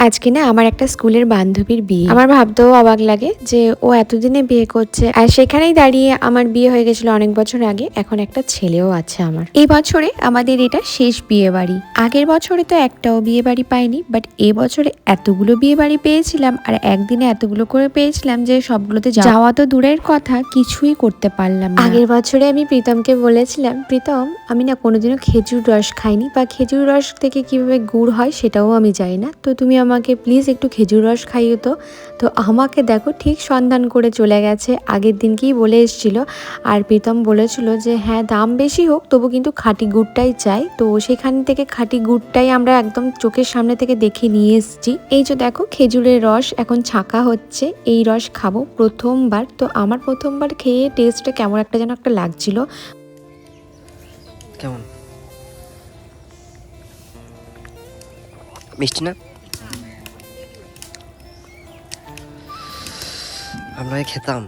আজকে না আমার একটা স্কুলের বান্ধবীর বিয়ে। আমার ভাবতেও অবাক লাগে যে ও এতদিনে বিয়ে করছে, আর সেখানেই দাঁড়িয়ে আমার বিয়ে হয়ে গেছিল অনেক বছর আগে। এখন একটা ছেলেও আছে আমার। এই বছরে আমাদের এটা শেষ বিয়ে বাড়ি। আগের বছরে তো একটাও বিয়ে বাড়ি পাইনি, বাট এবছরে এতগুলো বিয়ে বাড়ি পেয়েছিলাম, আর একদিনে এতগুলো করে পেয়েছিলাম যে সবগুলোতে যাওয়া তো দূরের কথা, কিছুই করতে পারলাম না। আগের বছরে আমি প্রীতমকে বলেছিলাম, প্রীতম আমি না কোনোদিনও খেজুর রস খাইনি, বা খেজুর রস থেকে কিভাবে গুড় হয় সেটাও আমি জানি না, তো তুমি আমাকে প্লিজ একটু খেজুর রস খাইও। তো আমাকে দেখো ঠিক সন্ধান করে চলে গেছে, আগের দিনকেই বলে এসেছিল। আর প্রীতম বলেছিল যে হ্যাঁ দাম বেশি হোক তবু কিন্তু খাঁটি গুড়টাই চাই। তো সেখান থেকে খাঁটি গুড়টাই আমরা একদম চোখের সামনে থেকে দেখে নিয়ে এসেছি। এই যে দেখো খেজুরের রস এখন ছাঁকা হচ্ছে, এই রস খাবো প্রথমবার। তো আমার প্রথমবার খেয়ে টেস্টটা কেমন একটা যেন একটা লাগছিল। কেমন মিষ্টি না? আমরা খেতাম।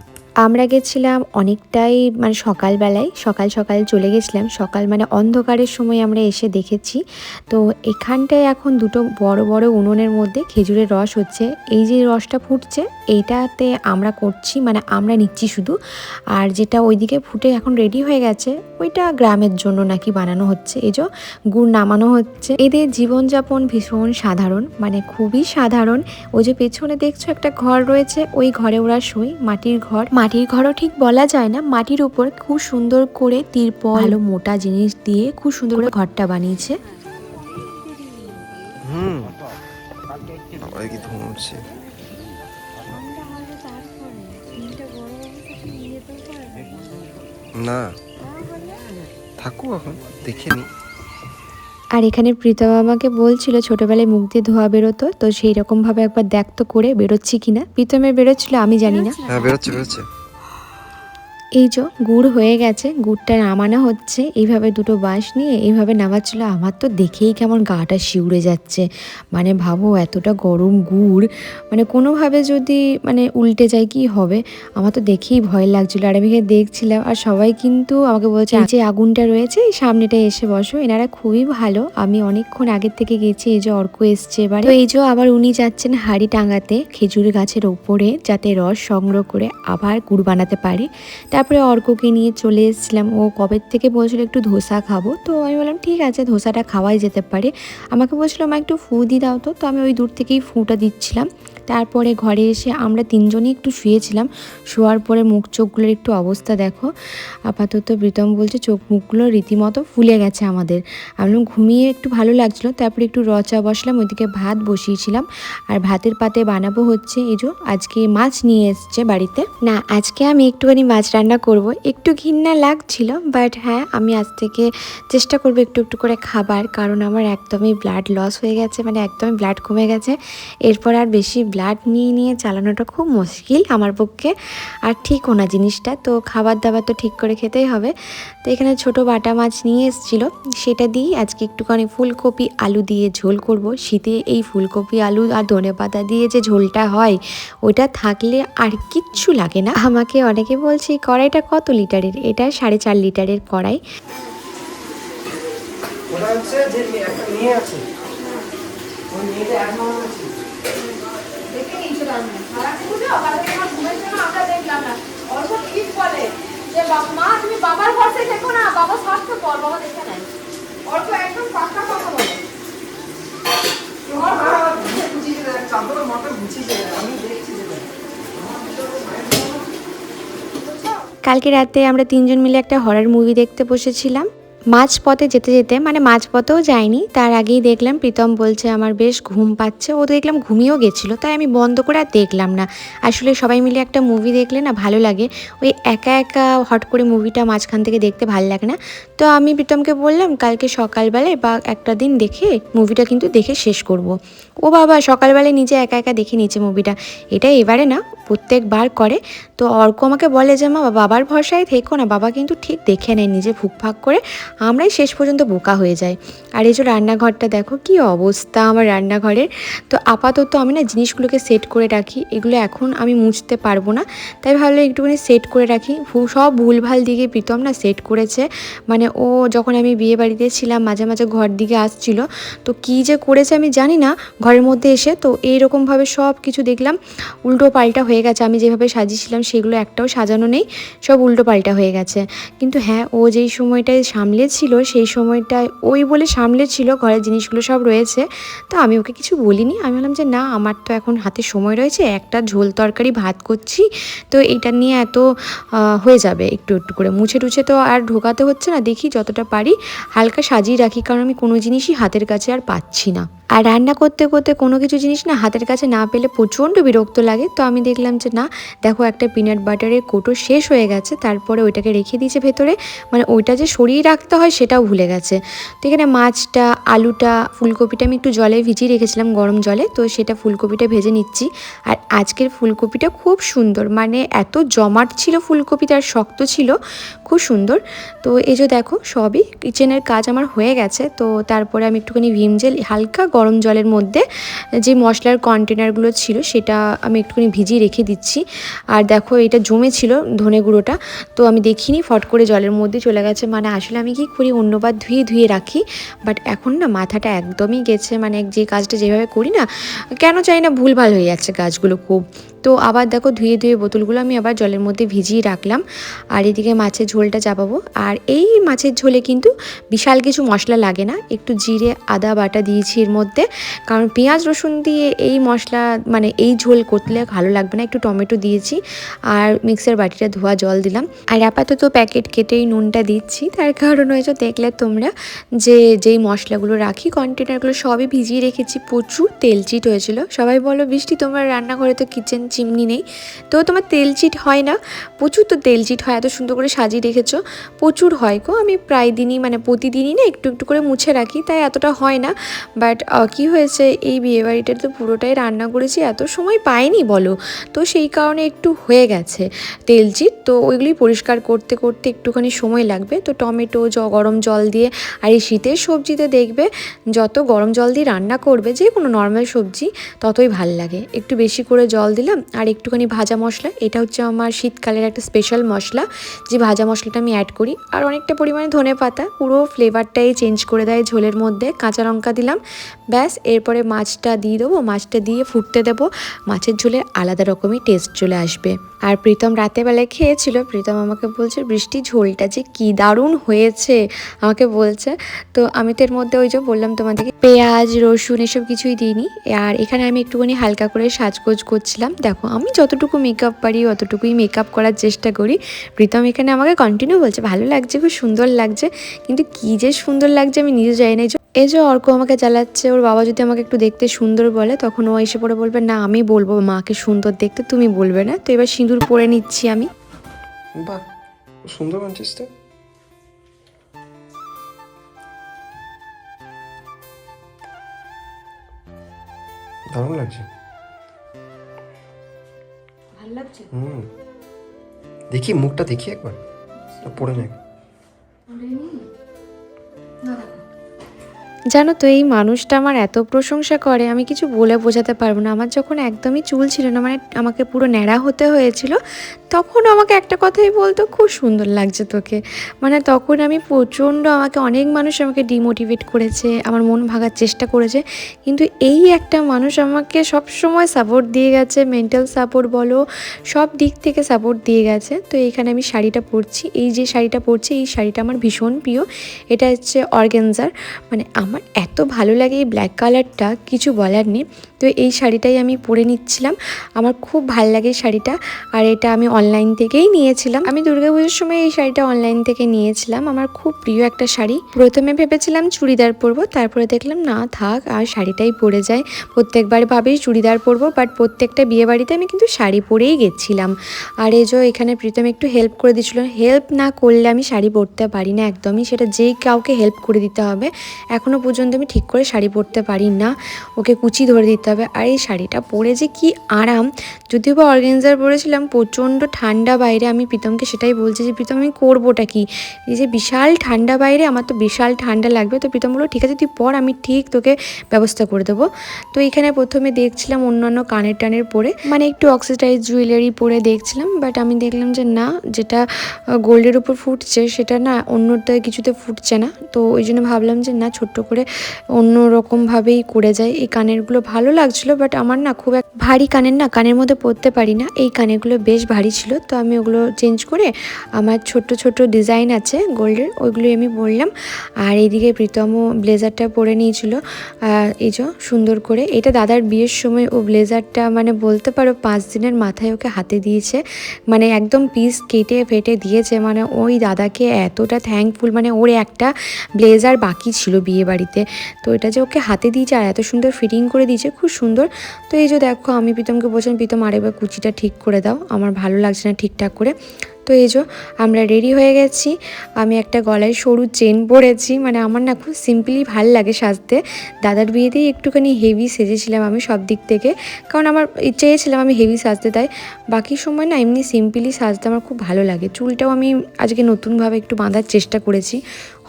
আমরা গেছিলাম অনেকটাই মানে সকালবেলায়, সকাল সকাল চলে গেছিলাম। সকাল মানে অন্ধকারের সময় আমরা এসে দেখেছি। তো এখানটায় এখন দুটো বড় বড় উনুনের মধ্যে খেজুরের রস হচ্ছে। এই যে রসটা ফুটছে এইটাতে আমরা করছি, মানে আমরা নিচ্ছি শুধু। আর যেটা ওইদিকে ফুটে এখন রেডি হয়ে গেছে ওইটা গ্রামের জন্য নাকি বানানো হচ্ছে। এই যে গুড় নামানো হচ্ছে। এদের জীবনযাপন ভীষণ সাধারণ, মানে খুবই সাধারণ। ওই যে পেছনে দেখছো একটা ঘর রয়েছে, ওই ঘরে ওরা শোয়, মাটির ঘর। মাটির ঘরও ঠিক বলা যায় না, মাটির উপর খুব সুন্দর করে তিরপল ভালো মোটা জিনিস দিয়ে খুব সুন্দর করে ঘরটা বানিয়েছে। কি ধুম উঠছে। না থাকো এখন দেখে নি। আর এখানে প্রীতম আমাকে বলছিল ছোটবেলায় মুখ দিয়ে ধোয়া বেরোতো, তো সেই রকম ভাবে একবার দেখতো করে বেরোচ্ছি কিনা। প্রীতমের বেরোচ্ছিল, আমি জানি না। হ্যাঁ বেরোচ্ছে। এই যে গুড় হয়ে গেছে, গুড়টা নামানো হচ্ছে। এইভাবে দুটো বাঁশ নিয়ে এইভাবে নামাচ্ছিল। আমার তো দেখেই কেমন গাটা শিউরে যাচ্ছে। মানে ভাবো এতটা গরম গুড়, মানে কোনোভাবে যদি মানে উল্টে যায় কি হবে। আমার তো দেখেই ভয় লাগছিল, আর আমি দেখছিলাম। আর সবাই কিন্তু আমাকে বলছে এই যে আগুনটা রয়েছে এই সামনেটায় এসে বসো। এনারা খুবই ভালো, আমি অনেকক্ষণ আগের থেকে গেছি। এই যে অর্ক এসছে এবার। তো এই যে আবার উনি যাচ্ছেন হাঁড়ি টাঙাতে খেজুর গাছের ওপরে, যাতে রস সংগ্রহ করে আবার গুড় বানাতে পারে। তারপরে অর্ককে নিয়ে চলে এসেছিলাম। ও কবে থেকে বলছিল একটু ধোসা খাবো, তো আমি বললাম ঠিক আছে ধোসাটা খাওয়াই যেতে পারে। আমাকে বলছিল মা একটু ফু দিয়ে দাও। তো আমি ওই দূর থেকেই ফুটা দিচ্ছিলাম। তারপরে ঘরে এসে আমরা তিনজনই একটু শুয়েছিলাম। শোয়ার পরে মুখ চোখগুলোর একটু অবস্থা দেখো। আপাতত প্রীতম বলছে চোখ মুখগুলো রীতিমতো ফুলে গেছে আমাদের। আমি ঘুমিয়ে একটু ভালো লাগছিল। তারপরে একটু রচা বসলাম, ওইদিকে ভাত বসিয়েছিলাম। আর ভাতের পাতে বানাবো হচ্ছে এই যে আজকে মাছ নিয়ে এসছে বাড়িতে। না আজকে আমি একটুখানি মাছ রান্না করব। একটু ঘৃণা লাগছিল, বাট হ্যাঁ আমি আজ থেকে চেষ্টা করবো একটু একটু করে খাবার, কারণ আমার একদমই ব্লাড লস হয়ে গেছে, মানে একদমই ব্লাড কমে গেছে। এরপর আর বেশি ব্লাড নিয়ে চালানোটা খুব মুশকিল আমার পক্ষে, আর ঠিকও না জিনিসটা। তো খাবার দাবার তো ঠিক করে খেতেই হবে। তো এখানে ছোট বাটা মাছ নিয়ে এসেছিলো, সেটা দিয়েই আজকে একটুখানি ফুলকপি আলু দিয়ে ঝোল করব। শীতে এই ফুলকপি আলু আর ধনেপাতা দিয়ে যে ঝোলটা হয় ওইটা থাকলে আর কিচ্ছু লাগে না। আমাকে অনেকে বলছে এই কড়াইটা কত লিটারের, এটা 4.5 লিটারের কড়াই। বাবার ভরসায় দেখো না, বাবা স্বার্থপর, বাবা দেখে নেয়। অর্ক একদম পাক্কা কথা বলে। কালকে রাতে আমরা তিনজন মিলে একটা হরর মুভি দেখতে বসেছিলাম। মাঝপথে যেতে যেতে, মানে মাঝপথেও যাইনি, তার আগেই দেখলাম প্রীতম বলছে আমার বেশ ঘুম পাচ্ছে। ও দেখলাম ঘুমিয়েও গেছিলো, তাই আমি বন্ধ করে আর দেখলাম না। আসলে সবাই মিলে একটা মুভি দেখলে না ভালো লাগে, ওই একা একা হট করে মুভিটা মাঝখান থেকে দেখতে ভালো লাগে না। তো আমি প্রীতমকে বললাম কালকে সকালবেলায় বা একটা দিন দেখে মুভিটা কিন্তু দেখে শেষ করব। ও বাবা সকালবেলায় নিজে একা একা দেখে নিয়েছে মুভিটা। এটা এবারে না, প্রত্যেকবার করে। তো অর্ক আমাকে বলে যে মা বাবার ভরসায় থেকো না, বাবা কিন্তু ঠিক দেখে নেয় নিজে ফুকফাক করে, আমরাই শেষ পর্যন্ত বোকা হয়ে যাই। আর এই যে রান্নাঘরটা দেখো কি অবস্থা আমার রান্নাঘরের। তো আপাতত আমি না জিনিসগুলোকে সেট করে রাখি, এগুলো এখন আমি মুছতে পারবো না, তাই ভাবলাম একটুখানি সেট করে রাখি। সব ভুলভাল দিকে প্রীতম না সেট করেছে, মানে ও যখন আমি বিয়ে বাড়িতে ছিলাম মাঝে মাঝে ঘর দিকে আসছিল, তো কী যে করেছে আমি জানি না ঘরের মধ্যে এসে। তো এইরকমভাবে সব কিছু দেখলাম উল্টো পাল্টা হয়ে গেছে, আমি যেভাবে সাজিয়েছিলাম সেগুলো একটাও সাজানো নেই, সব উল্টো পাল্টা হয়ে গেছে। কিন্তু হ্যাঁ, ও যেই সময়টায় সামলেছিল সেই সময়টায় ওই বলে সামলেছিল ঘরের জিনিসগুলো সব রয়েছে, তো আমি ওকে কিছু বলিনি। আমি বললাম যে না, আমার তো এখন হাতে সময় রয়েছে, একটা ঝোল তরকারি ভাত করছি, তো এইটা নিয়ে এত হয়ে যাবে, একটু একটু করে মুছে টুছে তো আর ঢোকাতে হচ্ছে না, দেখি যতটা পারি হালকা সাজিয়ে রাখি, কারণ আমি কোনো জিনিসই হাতের কাছে আর পাচ্ছি না। আর রান্না করতে করতে কোনো কিছু জিনিস না হাতের কাছে না পেলে প্রচণ্ড বিরক্ত লাগে। তো আমি দেখলাম যে না, দেখো একটা পিনাট বাটারের কৌটো শেষ হয়ে গেছে, তারপরে ওইটাকে রেখে দিয়েছে ভেতরে, মানে ওইটা যে সরিয়ে রাখতে হয় সেটাও ভুলে গেছে। তো এখানে মাছটা, আলুটা, ফুলকপিটা আমি একটু জলে ভিজিয়ে রেখেছিলাম গরম জলে, তো সেটা ফুলকপিটা ভেজে নিচ্ছি। আর আজকের ফুলকপিটা খুব সুন্দর, মানে এত জমাট ছিল ফুলকপিটা আর শক্ত ছিল, খুব সুন্দর। তো এই যে দেখো সবই কিচেনের কাজ আমার হয়ে গেছে। তো তারপরে আমি একটুখানি ভিম জেল হালকা গরম জলের মধ্যে যে মশলার কন্টেনারগুলো ছিল সেটা আমি একটুখানি ভিজিয়ে রেখে দিচ্ছি। আর দেখো এটা জমেছিল ধনে গুঁড়োটা, তো আমি দেখিনি, ফট করে জলের মধ্যে চলে গেছে। মানে আসলে আমি কি করি অন্যবার ধুয়ে ধুয়ে রাখি, বাট এখন না মাথাটা একদমই গেছে, মানে যে কাজটা যেভাবে করি না কেন চাই না ভুলভাল হয়ে যাচ্ছে কাজগুলো খুব। তো আবার দেখো ধুয়ে ধুয়ে বোতলগুলো আমি আবার জলের মধ্যে ভিজিয়ে রাখলাম। আর এদিকে মাছের ঝোলটা চাপাবো। আর এই মাছের ঝোলে কিন্তু বিশাল কিছু মশলা লাগে না, একটু জিরে আদা বাটা দিয়েছি এর মধ্যে, কারণ পেঁয়াজ রসুন দিয়ে এই মশলা মানে এই ঝোল করলে ভালো লাগবে না, একটু টমেটো দিয়েছি আর মিক্সার বাটিটা ধোয়া জল দিলাম। আর আপাতত প্যাকেট কেটেই নুনটা দিচ্ছি, তার কারণ হয়েছে দেখলে তোমরা যে যেই মশলাগুলো রাখি কন্টেনারগুলো সবই ভিজিয়ে রেখেছি, প্রচুর তেলচিট হয়েছিল। সবাই বলো বৃষ্টি তোমার রান্নাঘরে তো কিচেন চিমনি নেই, তো তোমার তেলচিট হয় না? প্রচুর তো তেলচিট হয়, এত সুন্দর করে সাজিয়ে রেখেছো, প্রচুর হয় গো। আমি প্রায় দিনই মানে প্রতিদিনই না একটু একটু করে মুছে রাখি, তাই এতটা হয় না। বাট কি হয়েছে এই বিয়েবাড়িটা তো পুরোটাই রান্না করেছি, এত সময় পাইনি বলো, তো সেই কারণে একটু হয়ে গেছে তেলচিট। তো ওইগুলি পরিষ্কার করতে করতে একটুখানি সময় লাগবে। তো টমেটো গরম জল দিয়ে, আর এই শীতের সবজিতে দেখবে যত গরম জল দিয়ে রান্না করবে যে কোনো নর্মাল সবজি ততই ভাল লাগে। একটু বেশি করে জল দিলাম আর একটুখানি ভাজা মশলা, এটা হচ্ছে আমার শীতকালের একটা স্পেশাল মশলা, যে ভাজা মশলাটা আমি অ্যাড করি। আর অনেকটা পরিমাণে ধনে পাতা, পুরো ফ্লেভারটাই চেঞ্জ করে দেয় ঝোলের মধ্যে। কাঁচা লঙ্কা দিলাম, ব্যাস। এরপরে মাছটা দিয়ে দেবো, মাছটা দিয়ে ফুটতে দেবো, মাছের ঝোলের আলাদা রকমই টেস্ট চলে আসবে। আর প্রীতম রাতেবেলায় খেয়েছিল, প্রীতম আমাকে বলছে বৃষ্টি ঝোলটা যে কি দারুণ হয়েছে আমাকে বলছে। তো আমি তো এর মধ্যে ওই যে বললাম তোমাদেরকে পেঁয়াজ রসুন এসব কিছুই দিইনি। আর এখানে আমি একটুখানি হালকা করে সাজগোজ করছিলাম। দেখো আমি যতটুকু মেকআপ পারি অতটুকুই মেকআপ করার চেষ্টা করি। প্রীতম এখানে আমাকে কন্টিনিউ বলছে ভালো লাগছে, খুব সুন্দর লাগছে, কিন্তু কী যে সুন্দর লাগছে আমি নিজে জানি না। এই যে অর্ক আমাকে জ্বালাচ্ছে, ওর বাবা যদি আমাকে একটু দেখতে সুন্দর বলে তখন ও এসে পড়ে বলবে না আমি বলবো মাকে সুন্দর দেখতে, তুমি বলবে না। তো এবার সিঁদুর পরে নিচ্ছি আমি। বাহ, সুন্দর বানছিস তো। দারুণ লাগছে। ভালো লাগছে। দেখি মুখটা দেখি একবার, পড়ে নেই। জানো তো এই মানুষটা আমার এত প্রশংসা করে আমি কিছু বলে বোঝাতে পারবো না। আমার যখন একদমই চুল ছিল না, মানে আমাকে পুরো ন্যাড়া হতে হয়েছিল, তখন আমাকে একটা কথাই বলতো খুব সুন্দর লাগছে তোকে। মানে তখন আমি প্রচণ্ড, আমাকে অনেক মানুষ আমাকে ডিমোটিভেট করেছে, আমার মন ভাঙার চেষ্টা করেছে, কিন্তু এই একটা মানুষ আমাকে সব সময় সাপোর্ট দিয়ে গেছে, মেন্টাল সাপোর্ট বলো সব দিক থেকে সাপোর্ট দিয়ে গেছে। তো এইখানে আমি শাড়িটা পরছি, এই যে শাড়িটা পরছি এই শাড়িটা আমার ভীষণ প্রিয়, এটা হচ্ছে অর্গ্যানজার। মানে আমার এত ভালো লাগে এই ব্ল্যাক কালারটা, কিছু বলার নেই। তো এই শাড়িটাই আমি পরে নিচ্ছিলাম, আমার খুব ভাল লাগে এই শাড়িটা। আর এটা আমি অনলাইন থেকেই নিয়েছিলাম, আমি দুর্গাপুজোর সময় এই শাড়িটা অনলাইন থেকে নিয়েছিলাম, আমার খুব প্রিয় একটা শাড়ি। প্রথমে ভেবেছিলাম চুড়িদার পরবো, তারপরে দেখলাম না থাক আর শাড়িটাই পরে যাই। প্রত্যেকবার ভাবেই চুড়িদার পরবো, বাট প্রত্যেকটা বিয়েবাড়িতে আমি কিন্তু শাড়ি পরেই গেছিলাম। আর এই যে এখানে প্রীতম একটু হেল্প করে দিচ্ছিল, হেল্প না করলে আমি শাড়ি পরতে পারি না একদমই, সেটা যেই কাউকে হেল্প করে দিতে হবে। এখনও পর্যন্ত আমি ঠিক করে শাড়ি পরতে পারি না, ওকে কুচি ধরে দিতে হবে। আর এই শাড়িটা পরে যে কি আরাম, যদিও বা অর্গানজার পরেছিলাম, প্রচণ্ড ঠান্ডা বাইরে। আমি প্রীতমকে সেটাই বলছি যে প্রীতম আমি করবোটা কি, এই যে বিশাল ঠান্ডা বাইরে, আমার তো বিশাল ঠান্ডা লাগবে। তো প্রীতম বললো ঠিক আছে তুই পর, আমি ঠিক তোকে ব্যবস্থা করে দেবো। তো এখানে প্রথমে দেখছিলাম অন্যান্য কানের টানের পরে, মানে একটু অক্সিডাইজ জুয়েলারি পরে দেখছিলাম, বাট আমি দেখলাম যে না, যেটা গোল্ডের উপর ফুটছে সেটা না অন্যটা কিছুতে ফুটছে না। তো ওই জন্য ভাবলাম যে না, ছোট্ট করে অন্য রকমভাবেই করে যায়। এই কানেরগুলো ভালো লাগছিলো, বাট আমার না খুব এক ভারী কানের না, কানের মধ্যে পরতে পারি না। এই কানেরগুলো বেশ ভারী ছিল, তো আমি ওগুলো চেঞ্জ করে আমার ছোট ছোট ডিজাইন আছে গোল্ডের, ওইগুলো আমি পরলাম। আর এইদিকে প্রীতমও ব্লেজারটা পরে নিয়েছিল, এই যে সুন্দর করে। এটা দাদার বিয়ের সময় ও ব্লেজারটা মানে বলতে পারো 5 দিনের মাথায় ওকে হাতে দিয়েছে, মানে একদম পিস কেটে ফেটে দিয়েছে। মানে ওই দাদাকে এতটা থ্যাঙ্কফুল, মানে ওর একটা ব্লেজার বাকি ছিল বিয়ে বাড়িতে, তো এটা যে ওকে হাতে দিয়েছে আর এত সুন্দর ফিটিং করে দিয়েছে, খুব সুন্দর। তো এই যে দেখো, আমি প্রীতমকে বলছিলাম প্রীতম আরেকবার কুচিটা ঠিক করে দাও, আমার ভালো লাগছে না ঠিকঠাক করে। তো এই যে আমরা রেডি হয়ে গেছি। আমি একটা গলায় সরু চেন পরেছি, মানে আমার না খুব সিম্পলি ভাল লাগে সাজতে। দাদার বিয়েতেই একটুখানি হেভি সেজেছিলাম আমি সব দিক থেকে, কারণ আমার চেয়েছিলাম আমি হেভি সাজতে, তাই বাকি সময় না এমনি সিম্পলি সাজতে আমার খুব ভালো লাগে। চুলটাও আমি আজকে নতুনভাবে একটু বাঁধার চেষ্টা করেছি,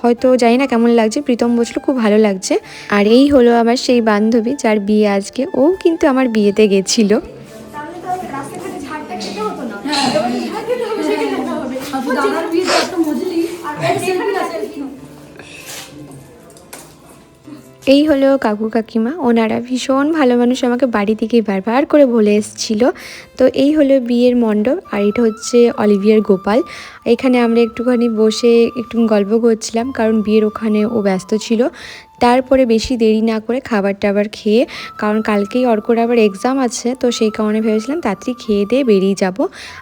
হয়তো জানি না কেমন লাগছে, প্রীতম বলছিল খুব ভালো লাগছে। আর এই হলো আমার সেই বান্ধবী যার বিয়ে আজকে, ও কিন্তু আমার বিয়েতে গেছিলো। এই হলো কাকু কাকিমা, ওনারা ভীষণ ভালো মানুষ, আমাকে বাড়ি থেকে বারবার করে বলে এসেছিলো। তো এই হলো বিয়ের মণ্ডপ, আর এটা হচ্ছে অলিভিয়ার গোপাল। এখানে আমরা একটুখানি বসে একটু গল্প করছিলাম, কারণ বিয়ের ওখানে ও ব্যস্ত ছিল। তারপরে বেশি দেরি না করে খাবার টাবার খেয়ে, কারণ কালকেই অর্কর আবার এক্সাম আছে, তো সেই কারণে ভেবেছিলাম তাড়াতাড়ি খেয়ে দিয়ে বেরিয়ে যাব।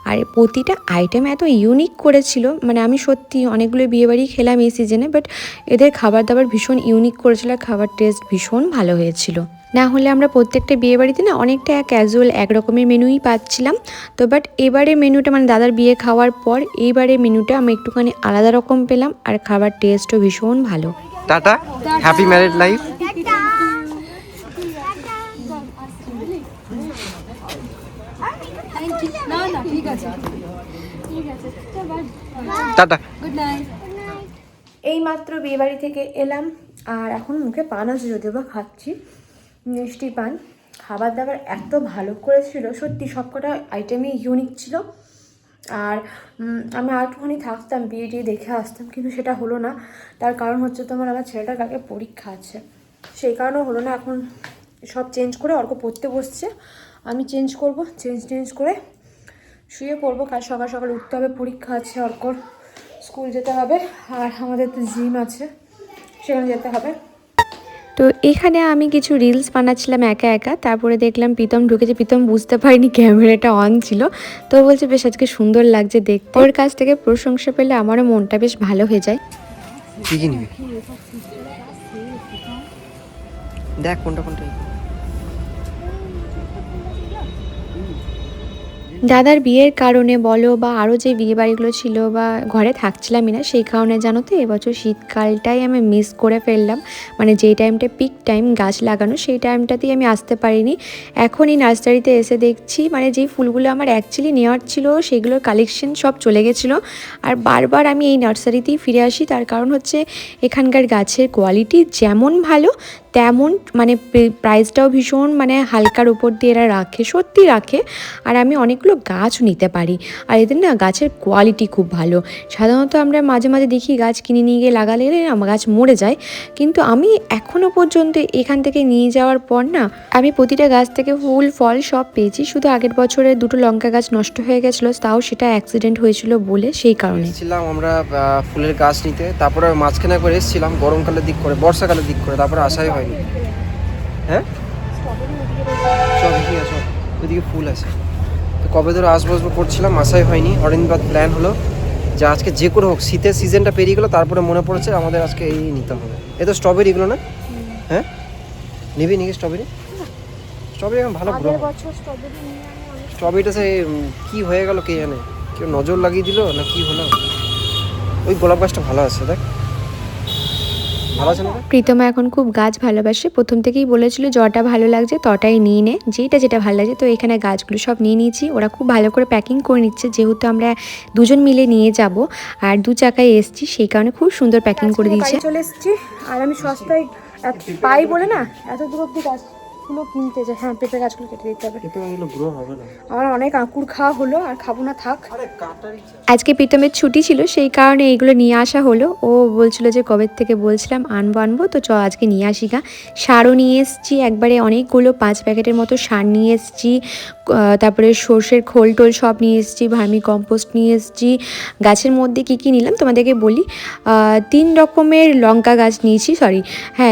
আর প্রতিটা আইটেম এত ইউনিক করেছিল, মানে আমি সত্যি অনেকগুলো বিয়েবাড়ি খেলাম এই সিজনে, বাট এদের খাবার দাবার ভীষণ ইউনিক করেছিল, আর খাবার টেস্ট ভীষণ ভালো হয়েছিল। না হলে আমরা প্রত্যেকটা বিয়েবাড়িতে না অনেকটা ক্যাজুয়াল এক রকমের মেনুই পাচ্ছিলাম, তো বাট এবারে মেনুটা মানে দাদার বিয়ে খাওয়ার পর এইবারে মেনুটা আমি একটুখানি আলাদা রকম পেলাম, আর খাবার টেস্টও ভীষণ ভালো। Tata, happy married life. Tata, good night. এই মাত্র বিয়েবাড়ি থেকে এলাম, আর এখন মুখে পান আছে, যদিও বা খাচ্ছি মিষ্টি পান। খাবার দাবার এত ভালো করেছিল, সত্যি সবকটা আইটেমই ইউনিক ছিল। আর আমি আর একটুখানি থাকতাম, বিয়ে টিয়ে দেখে আসতাম, কিন্তু সেটা হলো না। তার কারণ হচ্ছে আমার ছেলেটার কালকে পরীক্ষা আছে, সেই কারণেও হলো না। এখন সব চেঞ্জ করে অর্ক পড়তে বসছে, আমি চেঞ্জ করব, চেঞ্জ করে শুয়ে পড়বো। কাল সকাল সকাল উঠতে হবে, পরীক্ষা আছে, অর্কর স্কুল যেতে হবে, আর আমাদের তো জিম আছে, সেখানে যেতে হবে। তো এখানে আমি কিছু রিলস বানাচ্ছিলাম একা একা, তারপরে দেখলাম প্রীতম ঢুকেছে। প্রীতম বুঝতে পারিনি ক্যামেরাটা অন ছিল, তো বলছে বেশ আজকে সুন্দর লাগছে দেখতে। ওর কাছ থেকে প্রশংসা পেলে আমারও মনটা বেশ ভালো হয়ে যায়। কি কি নিবি দেখ, কোনটা কোনটা। দাদার বিয়ের কারণে বলো বা আরও যে বিয়ে বাড়িগুলো ছিল বা ঘরে থাকছিলামই না, সেই কারণে জানো তো এবছর শীতকালটাই আমি মিস করে ফেললাম। মানে যেই টাইমটা পিক টাইম গাছ লাগানো, সেই টাইমটাতেই আমি আসতে পারিনি। এখন এই নার্সারিতে এসে দেখছি মানে যেই ফুলগুলো আমার অ্যাকচুয়ালি নেওয়ার ছিল সেগুলোর কালেকশন সব চলে গেছিলো। আর বারবার আমি এই নার্সারিতেই ফিরে আসি, তার কারণ হচ্ছে এখানকার গাছের কোয়ালিটি যেমন ভালো তেমন মানে প্রাইসটাও ভীষণ মানে হালকার উপর দিয়ে এরা রাখে, সত্যি রাখে। আর আমি অনেকগুলো গাছও নিতে পারি, আর এদের না গাছের কোয়ালিটি খুব ভালো। সাধারণত আমরা মাঝে মাঝে দেখি গাছ কিনে নিয়ে গিয়ে লাগালে না গাছ মরে যায়, কিন্তু আমি এখনও পর্যন্ত এখান থেকে নিয়ে যাওয়ার পর না আমি প্রতিটা গাছ থেকে ফুল ফল সব পেয়েছি। শুধু আগের বছরে 2টো লঙ্কা গাছ নষ্ট হয়ে গেছিলো, তাও সেটা অ্যাক্সিডেন্ট হয়েছিল বলে, সেই কারণে ছিলাম আমরা ফুলের গাছ নিতে। তারপরে মাঝখানে করে এসেছিলাম গরমকালের দিক করে, বর্ষাকালের দিক করে, তারপরে আসাই হয়নি। হ্যাঁ সব ঠিক আছে, ওইদিকে ফুল আছে। তো কবে ধরে আসবো করছিলাম, আসাই হয়নি। অরিন্দবাদ প্ল্যান হলো যে আজকে যে করে হোক, শীতের সিজনটা পেরিয়ে গেলো, তারপরে মনে পড়েছে আমাদের আজকে এই নিতে হবে। এ তো স্ট্রবেরিগুলো না? হ্যাঁ নিবি নাকি স্ট্রবেরি? স্ট্রবেরি এখন ভালো গ্রো। স্ট্রবেরিটা সে কী হয়ে গেল কে জানে, কেউ নজর লাগিয়ে দিল না কি হলো। ওই গোলাপ গাছটা ভালো আছে দেখ, ভালো আছে না? প্রীতমা এখন খুব গাছ ভালোবাসে, প্রথম থেকেই বলেছিল যটা ভালো লাগছে তটাই নিয়ে নে, যেটা ভালো লাগছে। তো এখানে গাছগুলো সব নিয়ে নিয়েছি, ওরা খুব ভালো করে প্যাকিং করে নিচ্ছে, যেহেতু আমরা দুজন মিলে নিয়ে যাব আর 2 চাকায় এসছি, সেই কারণে খুব সুন্দর প্যাকিং করে দিয়েছে। চলে এসেছি আর আমি সস্তায় পাই বলে না এত দূর অব্দি গাছগুলো কিনতে যাই। হ্যাঁ, পেঁপে গাছগুলো কেটে দিতে হবে। এগুলো গ্রো হবে না। আমার অনেক আঁকুর খাওয়া হলো, আর খাবো না, থাক। আরে কাটারি আজকে প্রীতমের ছুটি ছিল, সেই কারণে এইগুলো নিয়ে আসা হলো। ও বলছিল যে কবে থেকে বলছিলাম আনবো, তো আজকে নিয়ে আসি গা। সারও নিয়ে এসেছি একবারে অনেকগুলো, 5 প্যাকেটের মতো সার নিয়ে এসেছি, তারপরে সর্ষের খোল টোল সব নিয়ে এসেছি, ভার্মি কম্পোস্ট নিয়ে এসেছি। গাছের মধ্যে কী নিলাম তোমাদেরকে বলি। 3 রকমের লঙ্কা গাছ নিয়েছি,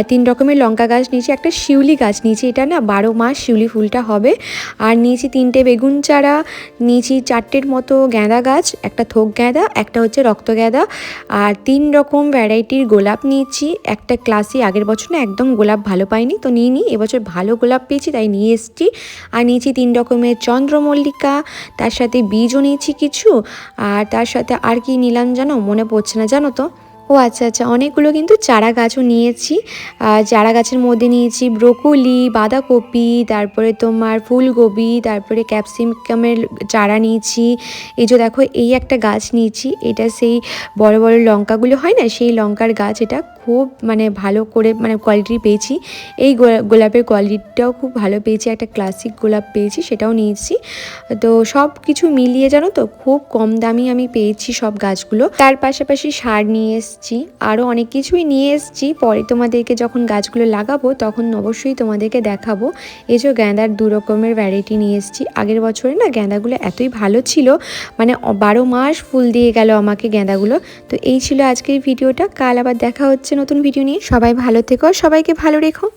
3 রকমের লঙ্কা গাছ নিয়েছি, একটা শিউলি গাছ নিয়েছি, এটা না 12 মাস শিউলি ফুলটা হবে। আর নিয়েছি 3টে বেগুন চারা, নিয়েছি 4টের মতো গাঁদা গাছ, একটা থোক গাঁদা, একটা হচ্ছে রক্ত গাঁদা, আর 3 রকম ভ্যারাইটির গোলাপ নিয়েছি। একটা ক্লাসি, আগের বছর না একদম গোলাপ ভালো পাইনি, তো নিইনি, এবছর ভালো গোলাপ পেয়েছি তাই নিয়ে এসেছি। আর নিয়েছি 3 রকমের চন্দ্রমল্লিকা, তার সাথে বীজও নিয়েছি কিছু, আর তার সাথে আর কি নিলাম জানো, মনে পড়ছে না জানো তো। ও আচ্ছা, অনেকগুলো কিন্তু চারা গাছও নিয়েছি। চারা গাছের মধ্যে নিয়েছি ব্রোকলি, বাঁধাকপি, তারপরে তোমার ফুলকপি, তারপরে ক্যাপসিকামের চারা নিয়েছি। এই যে দেখো, এই একটা গাছ নিয়েছি, এটা সেই বড় বড় লঙ্কাগুলো হয় না, সেই লঙ্কার গাছ। এটা খুব মানে ভালো করে মানে কোয়ালিটি পেয়েছি, এই গোলাপের কোয়ালিটিটাও খুব ভালো পেয়েছি, একটা ক্লাসিক গোলাপ পেয়েছি, সেটাও নিয়েছি। তো সব কিছু মিলিয়ে জানো তো খুব কম দামি আমি পেয়েছি সব গাছগুলো। তার পাশাপাশি সার নিয়ে এসেছি, আরও অনেক কিছুই নিয়ে এসেছি, পরে তোমাদেরকে যখন গাছগুলো লাগাবো তখন অবশ্যই তোমাদেরকে দেখাবো। এই যে গাঁদার 2 রকমের ভ্যারাইটি নিয়ে এসেছি। আগের বছরে না গাঁদাগুলো এতই ভালো ছিল, মানে 12 মাস ফুল দিয়ে গেল আমাকে গাঁদাগুলো। তো এই ছিল আজকের ভিডিওটা, কাল আবার দেখা হচ্ছে নতুন ভিডিও নিয়ে। সবাই ভালো থেকো, সবাইকে ভালো রেখো।